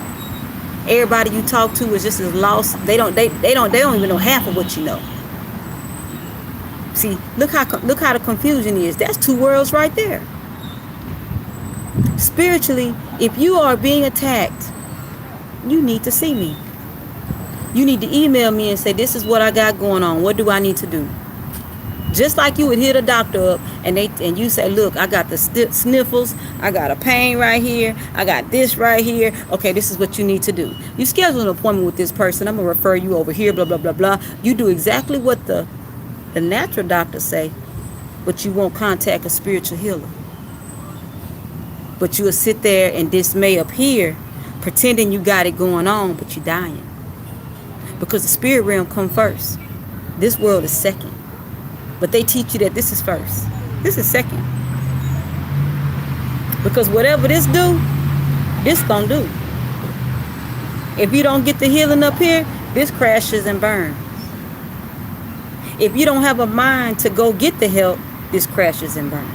Everybody you talk to is just as lost. They don't even know half of what you know. See, look how the confusion is. That's two worlds right there. Spiritually, if you are being attacked, you need to see me. You need to email me and say, this is what I got going on. What do I need to do? Just like you would hit a doctor up and you say, look, I got the sniffles. I got a pain right here. I got this right here. Okay, this is what you need to do. You schedule an appointment with this person. I'm going to refer you over here, blah, blah, blah, blah. You do exactly what the natural doctors say, but you won't contact a spiritual healer. But you will sit there and this may appear pretending you got it going on, but you're dying. Because the spirit realm come first. This world is second. But they teach you that this is first. This is second. Because whatever this do, this gonna do. If you don't get the healing up here, this crashes and burns. If you don't have a mind to go get the help, this crashes and burns.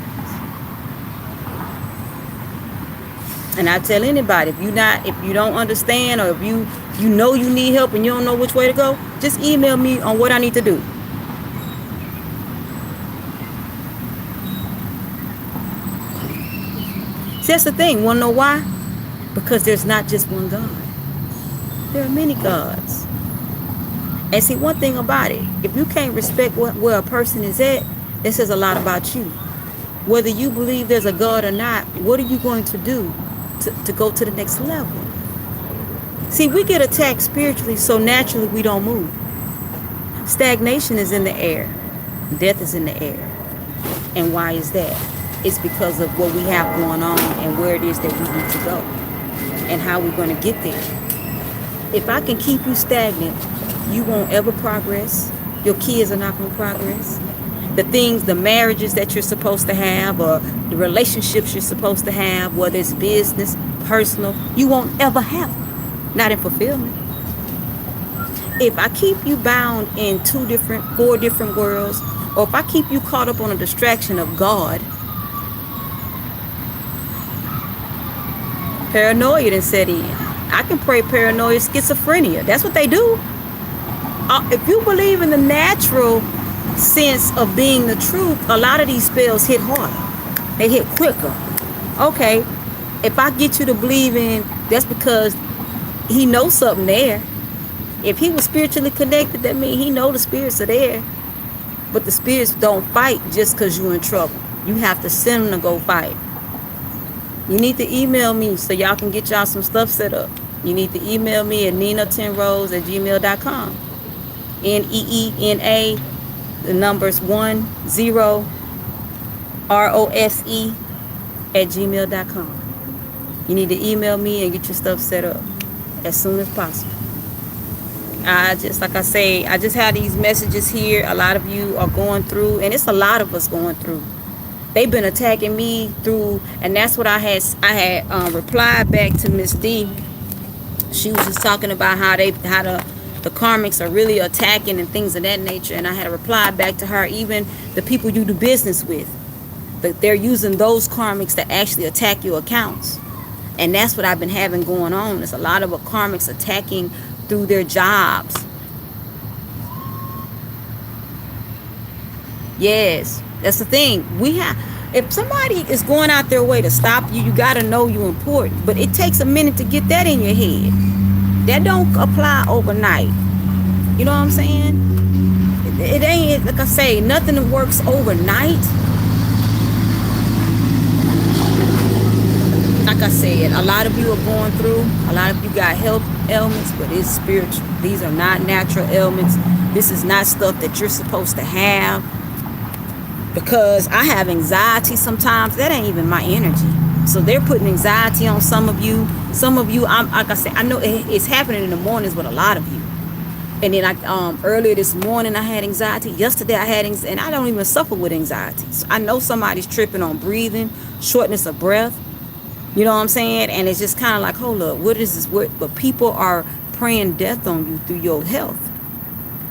And I tell anybody, if you don't understand, or if you know you need help and you don't know which way to go, just email me on what I need to do. See, that's the thing. Want to know why? Because there's not just one God. There are many gods. And see, one thing about it, if you can't respect where a person is at, that says a lot about you. Whether you believe there's a God or not, what are you going to do to go to the next level? See, we get attacked spiritually, so naturally we don't move. Stagnation is in the air. Death is in the air. And why is that? It's because of what we have going on and where it is that we need to go and how we're going to get there. If I can keep you stagnant, you won't ever progress. Your kids are not going to progress. The marriages that you're supposed to have, or the relationships you're supposed to have, whether it's business, personal, you won't ever have them. Not in fulfillment. If I keep you bound in 4 different worlds, or if I keep you caught up on a distraction of God, paranoia done set in. I can pray paranoia, schizophrenia. That's what they do. If you believe in the natural sense of being the truth, a lot of these spells hit harder. They hit quicker. Okay, if I get you to believe in, that's because he knows something there. If he was spiritually connected, that means he know the spirits are there. But the spirits don't fight just because you're in trouble. You have to send them to go fight. You need to email me so y'all can get y'all some stuff set up. You need to email me at NeenaRose@gmail.com. NEENA, the numbers 10ROSE@gmail.com. You need to email me and get your stuff set up as soon as possible. Like I say, I just had these messages here. A lot of you are going through, and it's a lot of us going through. They've been attacking me through, and that's what I had replied back to Miss D. She was just talking about how the karmics are really attacking and things of that nature, and I had to reply back to her, even the people you do business with, that they're using those karmics to actually attack your accounts. And that's what I've been having going on. There's a lot of karmics attacking through their jobs. Yes, That's the thing. If somebody is going out their way to stop you, you got to know you're important. But it takes a minute to get that in your head. That don't apply overnight. You know what I'm saying? It ain't, like I say, nothing works overnight. Like I said, a lot of you are going through, a lot of you got health ailments, but it's spiritual. These are not natural ailments. This is not stuff that you're supposed to have. Because I have anxiety sometimes. That ain't even my energy. So they're putting anxiety on some of you. Some of you, like I said, I know it's happening in the mornings with a lot of you. And then earlier this morning I had anxiety. Yesterday I had anxiety, and I don't even suffer with anxiety. So I know somebody's tripping on breathing, shortness of breath. You know what I'm saying? And it's just kind of like, hold up, what is this? But people are praying death on you through your health.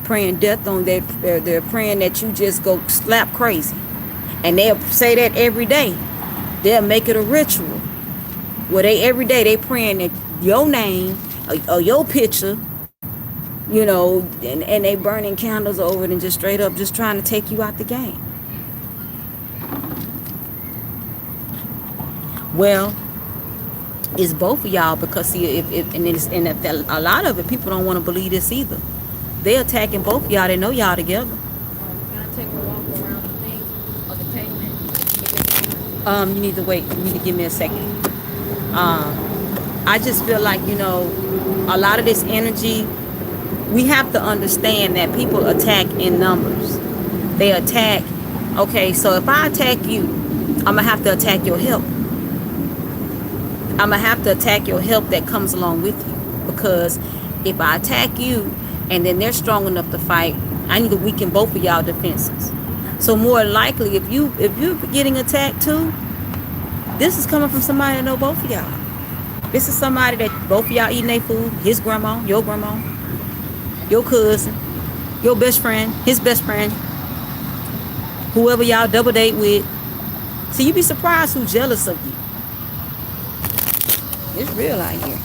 Praying death on that. They're praying that you just go slap crazy. And they'll say that every day. They'll make it a ritual. Where every day they praying that your name or your picture, you know, and they burning candles over it and just straight up just trying to take you out the game. Well, it's both of y'all, because see, if a lot of it, people don't want to believe this either. They're attacking both of y'all. They know y'all together.
Can I take a walk around the thing or the pavement?
You need to wait. You need to give me a second. I just feel like, you know, a lot of this energy, we have to understand that people attack in numbers. They attack. Okay, so if I attack you, I'm gonna have to attack your help. I'm gonna have to attack your help that comes along with you, because if I attack you and then they're strong enough to fight, I need to weaken both of y'all defenses. So more likely, if you're getting attacked too, this is coming from somebody that know both of y'all. This is somebody that both of y'all eating their food. His grandma, your cousin, your best friend, his best friend, whoever y'all double date with. So you be surprised who's jealous of you. It's real out here.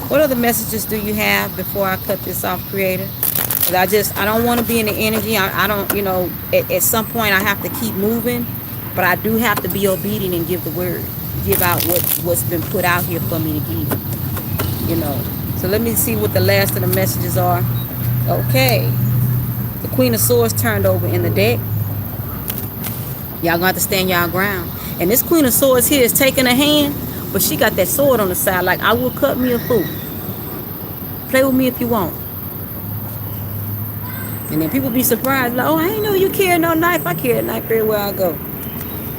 What other messages do you have before I cut this off, Creator? Because I don't want to be in the energy. I don't, you know, at some point I have to keep moving, but I do have to be obedient and give the word, give out what's been put out here for me to give, you know. So let me see what the last of the messages are. Okay. The Queen of Swords turned over in the deck. Y'all gonna have to stand y'all ground. And this Queen of Swords here is taking a hand, but she got that sword on the side, like, I will cut me a fool. Play with me if you want. And then people be surprised, like, oh, I didn't know you carry no knife. I carry a knife everywhere I go.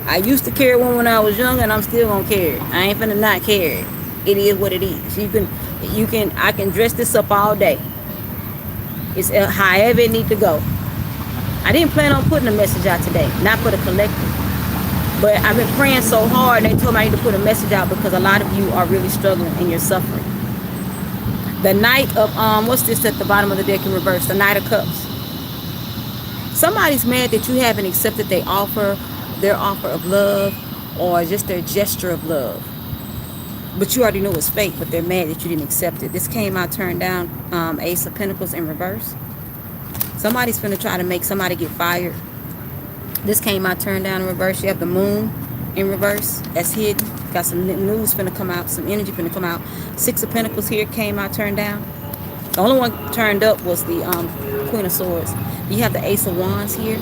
I used to carry one when I was younger, and I'm still gonna carry it. I ain't finna not carry it. It is what it is. I can dress this up all day. It's however it need to go. I didn't plan on putting a message out today, not for the collective. But I've been praying so hard, they told me I need to put a message out because a lot of you are really struggling and you're suffering. The Knight of, what's this at the bottom of the deck in reverse? The Knight of Cups. Somebody's mad that you haven't accepted their offer of love, or just their gesture of love. But you already know it's fake, but they're mad that you didn't accept it. This came out turned down, Ace of Pentacles in reverse. Somebody's finna try to make somebody get fired. This came out turned down in reverse. You have the Moon in reverse. That's hidden. Got some news finna come out. Some energy finna come out. Six of Pentacles here came out turned down. The only one turned up was the Queen of Swords. You have the Ace of Wands here.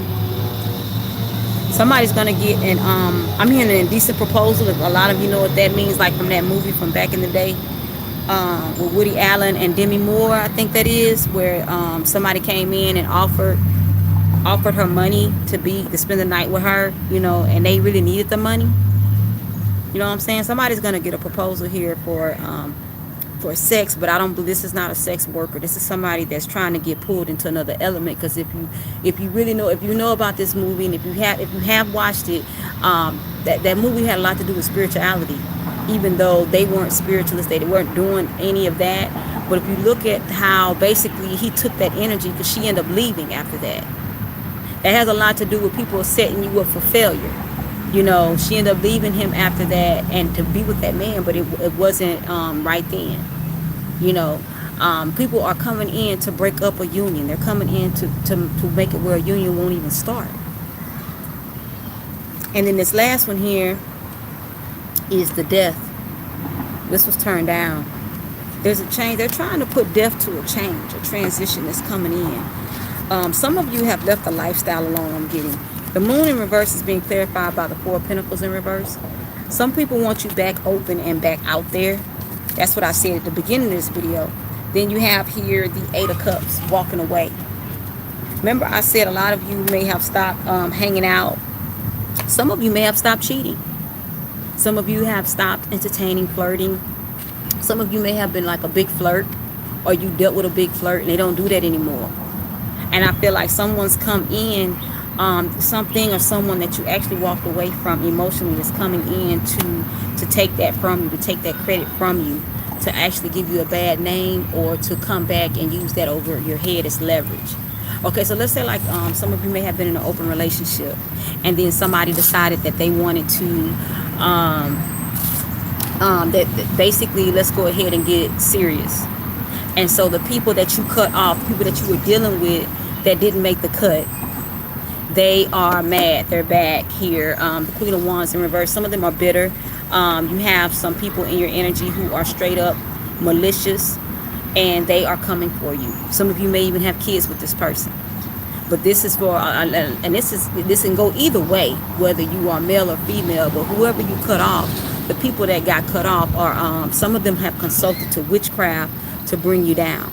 Somebody's gonna get an I'm hearing an indecent proposal. If a lot of you know what that means, like from that movie from back in the day, with Woody Allen and Demi Moore, I think that is, where somebody came in and offered her money to spend the night with her, you know, and they really needed the money. You know what I'm saying? Somebody's gonna get a proposal here for sex, but I don't believe this is not a sex worker. This is somebody that's trying to get pulled into another element. Because if you really know, if you know about this movie, and if you have watched it, that movie had a lot to do with spirituality, even though they weren't spiritualists, they weren't doing any of that. But if you look at how basically he took that energy, because she ended up leaving after that. That has a lot to do with people setting you up for failure. You know, she ended up leaving him after that and to be with that man, but it wasn't right then. You know, people are coming in to break up a union. They're coming in to make it where a union won't even start. And then this last one here is the death. This was turned down. There's a change. They're trying to put death to a change, a transition that's coming in. Some of you have left the lifestyle alone, I'm getting. The moon in reverse is being clarified by the Four of Pentacles in reverse. Some people want you back open and back out there. That's what I said at the beginning of this video. Then you have here the Eight of Cups, walking away. Remember I said a lot of you may have stopped hanging out. Some of you may have stopped cheating. Some of you have stopped entertaining, flirting. Some of you may have been like a big flirt, or you dealt with a big flirt and they don't do that anymore. And I feel like someone's come in, something or someone that you actually walked away from emotionally is coming in to take that from you, to take that credit from you, to actually give you a bad name, or to come back and use that over your head as leverage. Okay, so let's say like some of you may have been in an open relationship, and then somebody decided that they wanted to that basically, let's go ahead and get serious. And so the people that you cut off, people that you were dealing with that didn't make the cut, they are mad. They're back here. The Queen of Wands in reverse. Some of them are bitter. You have some people in your energy who are straight up malicious, and they are coming for you. Some of you may even have kids with this person. But this is for, and this can go either way, whether you are male or female. But whoever you cut off, the people that got cut off are, some of them have consulted to witchcraft to bring you down.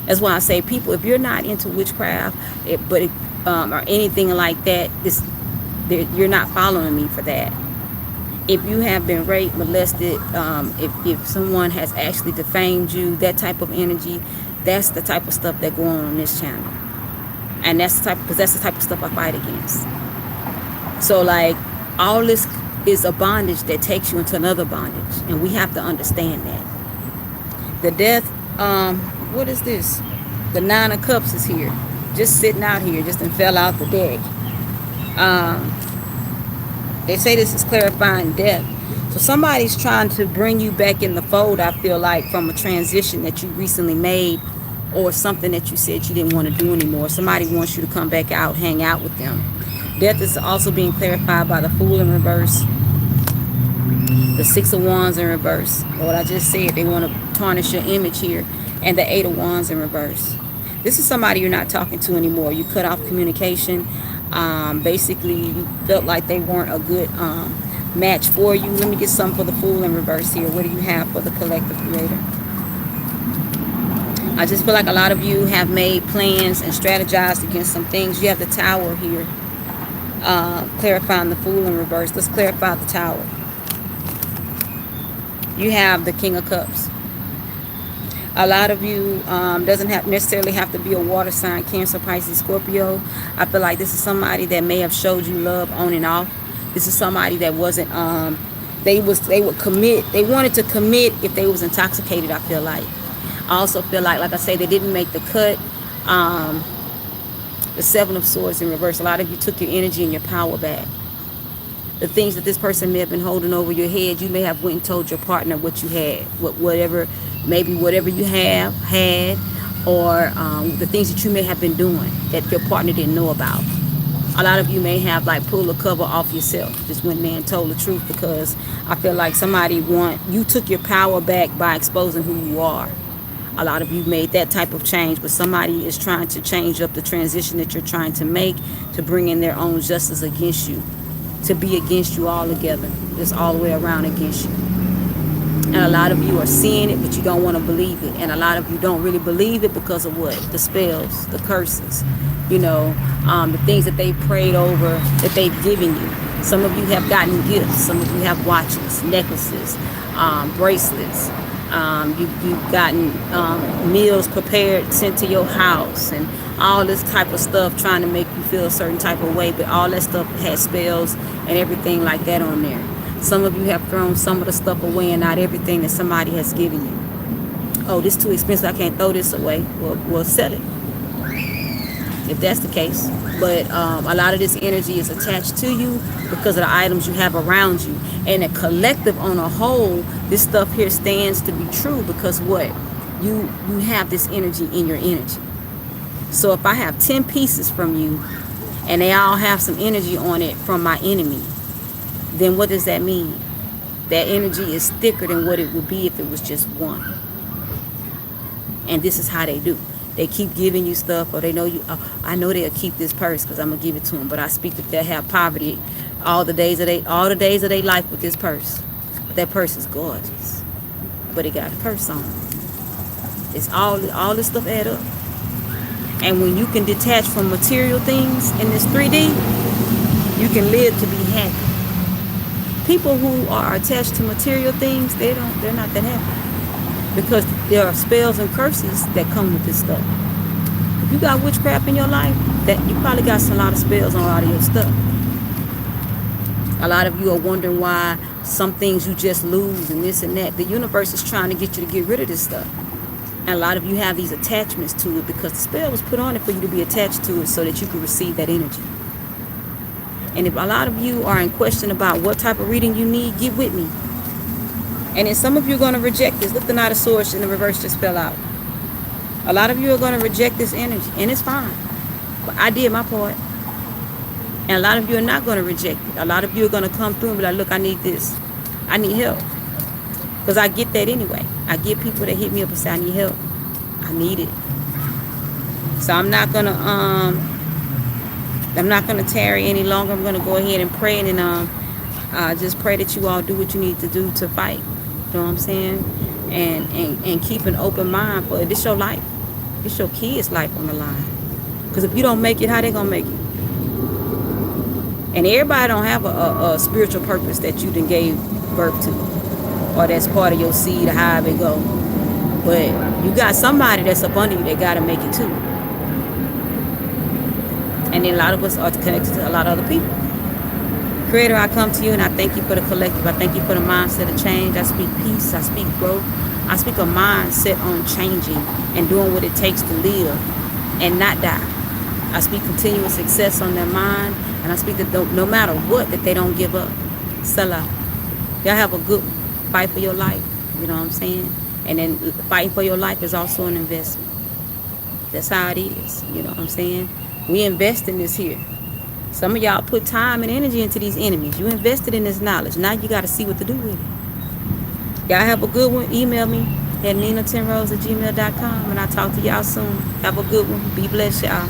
That's why I say, people, if you're not into witchcraft, or anything like that, you're not following me for that. If you have been raped, molested, if someone has actually defamed you, that type of energy, that's the type of stuff that go on this channel. And that's the type of stuff I fight against. So like, all this is a bondage that takes you into another bondage, and we have to understand that. The death, what is this? The Nine of Cups is here, just sitting out here, just fell out the deck. They say this is clarifying death. So somebody's trying to bring you back in the fold, I feel like, from a transition that you recently made, or something that you said you didn't want to do anymore. Somebody wants you to come back out, hang out with them. Death is also being clarified by the Fool in reverse, the Six of Wands in reverse. What I just said, they want to tarnish your image here, and the Eight of Wands in reverse. This is somebody you're not talking to anymore. You cut off communication. Basically, you felt like they weren't a good match for you. Let me get some for the Fool in reverse here. What do you have for the collective creator? I just feel like a lot of you have made plans and strategized against some things. You have the Tower here, clarifying the Fool in reverse. Let's clarify the Tower. You have the King of Cups. A lot of you doesn't necessarily have to be a water sign, Cancer, Pisces, Scorpio. I feel like this is somebody that may have showed you love on and off. This is somebody that wasn't, they would commit. They wanted to commit if they was intoxicated, I feel like. I also feel like I say, they didn't make the cut. The Seven of Swords in reverse. A lot of you took your energy and your power back. The things that this person may have been holding over your head, you may have went and told your partner what you had, whatever you have had, or the things that you may have been doing that your partner didn't know about. A lot of you may have pulled the cover off yourself, just went there and told the truth, because I feel like you took your power back by exposing who you are. A lot of you made that type of change, but somebody is trying to change up the transition that you're trying to make, to bring in their own justice against you, to be against you all together, just all the way around against you. And a lot of you are seeing it, but you don't want to believe it. And a lot of you don't really believe it because of what? The spells, the curses, the things that they prayed over, that they've given you. Some of you have gotten gifts. Some of you have watches, necklaces, bracelets. You've gotten meals prepared, sent to your house, and all this type of stuff trying to make you feel a certain type of way. But all that stuff has spells and everything like that on there. Some of you have thrown some of the stuff away, and not everything that somebody has given you. Oh, this is too expensive, I can't throw this away. We'll sell it, if that's the case. But a lot of this energy is attached to you because of the items you have around you. And a collective on a whole, this stuff here stands to be true, because what? You have this energy in your energy. So if I have 10 pieces from you, and they all have some energy on it from my enemy, then what does that mean? That energy is thicker than what it would be if it was just one. And this is how they do. They keep giving you stuff, or they know you. Oh, I know they'll keep this purse because I'm gonna give it to them. But I speak that they have poverty all the days of their life with this purse. But that purse is gorgeous, but it got a purse on. It's all this stuff add up. And when you can detach from material things in this 3D, you can live to be happy. People who are attached to material things, they're not that happy. Because there are spells and curses that come with this stuff. If you got witchcraft in your life, that you probably got a lot of spells on a lot of your stuff. A lot of you are wondering why some things you just lose and this and that. The universe is trying to get you to get rid of this stuff. And a lot of you have these attachments to it because the spell was put on it for you to be attached to it so that you can receive that energy. And if a lot of you are in question about what type of reading you need, get with me. And then some of you are going to reject this. Look, the Knight of Swords in the reverse just fell out. A lot of you are going to reject this energy, and it's fine. But I did my part. And a lot of you are not going to reject it. A lot of you are going to come through and be like, look, I need this. I need help. Because I get that anyway. I get people that hit me up and say, I need help. I need it. So I'm not gonna tarry any longer. I'm gonna go ahead and pray, and then just pray that you all do what you need to do to fight. You know what I'm saying? And keep an open mind for it. This your life. This your kids' life on the line. Because if you don't make it, how they gonna make it? And everybody don't have a spiritual purpose that you done gave birth to, or that's part of your seed, or however it go. But you got somebody that's up under you that got to make it too. And then a lot of us are connected to a lot of other people. Creator, I come to you and I thank you for the collective. I thank you for the mindset of change. I speak peace. I speak growth. I speak a mindset on changing and doing what it takes to live and not die. I speak continuous success on their mind. And I speak that no matter what, that they don't give up. Salah. Y'all have a good fight for your life. You know what I'm saying? And then fighting for your life is also an investment. That's how it is. You know what I'm saying? We invest in this here. Some of y'all put time and energy into these enemies. You invested in this knowledge. Now you got to see what to do with it. Y'all have a good one. Email me at NeenaRose@gmail.com. And I'll talk to y'all soon. Have a good one. Be blessed, y'all.